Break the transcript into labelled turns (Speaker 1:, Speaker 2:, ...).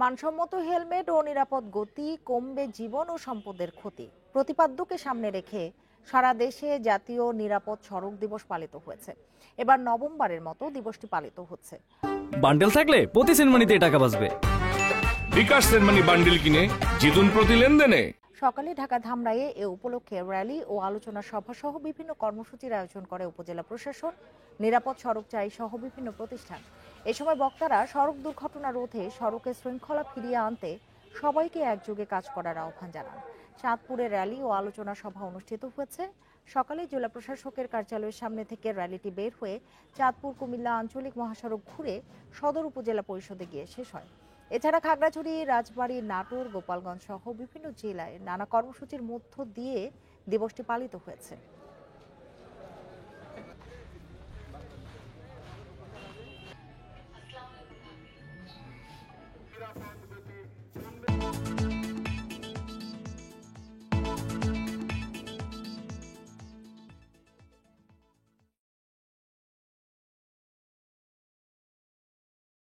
Speaker 1: মানসম্মত হেলমেট ও নিরাপদ গতি কমবে জীবন ও সম্পদের ক্ষতি প্রতিপাদ্যকে সামনে রেখে সারা দেশে জাতীয় নিরাপদ সড়ক দিবস পালিত হয়েছে। এবার নবমবারের মতো দিবসটি পালিত হচ্ছে।
Speaker 2: বান্ডেল থাকলে প্রতি সেনমানিতে টাকা বাঁচবে।
Speaker 3: বিকাশ সেনমানি বান্ডেল কিনে জিতুন প্রতি লেনদেনে।
Speaker 1: সকালে ঢাকা ধামরাইয়ে এ উপলক্ষে র্যালি ও আলোচনা সভা সহ বিভিন্ন কর্মসূচির আয়োজন করে উপজেলা প্রশাসন, নিরাপদ সড়ক চাই সহ বিভিন্ন প্রতিষ্ঠান। এ সময় বক্তারা সড়ক দুর্ঘটনা রোধে সড়কে শৃঙ্খলা ফিরিয়ে আনতে সবাইকে একযোগে কাজ করার আহ্বান জানান। চাঁদপুরে র্যালি ও আলোচনা সভা অনুষ্ঠিত হয়েছে। সকালে জেলা প্রশাসকের কার্যালয়ের সামনে থেকে র্যালিটি বের হয়ে চাঁদপুর কুমিল্লা আঞ্চলিক মহাসড়ক ঘুরে সদর উপজেলা পরিষদে গিয়ে শেষ হয়। এছাড়া খাগড়াছড়ি, রাজবাড়ী, নাটোর, গোপালগঞ্জ সহ বিভিন্ন জেলায় নানা কর্মসূচির মধ্য দিয়ে দিবসটি পালিত হয়েছে।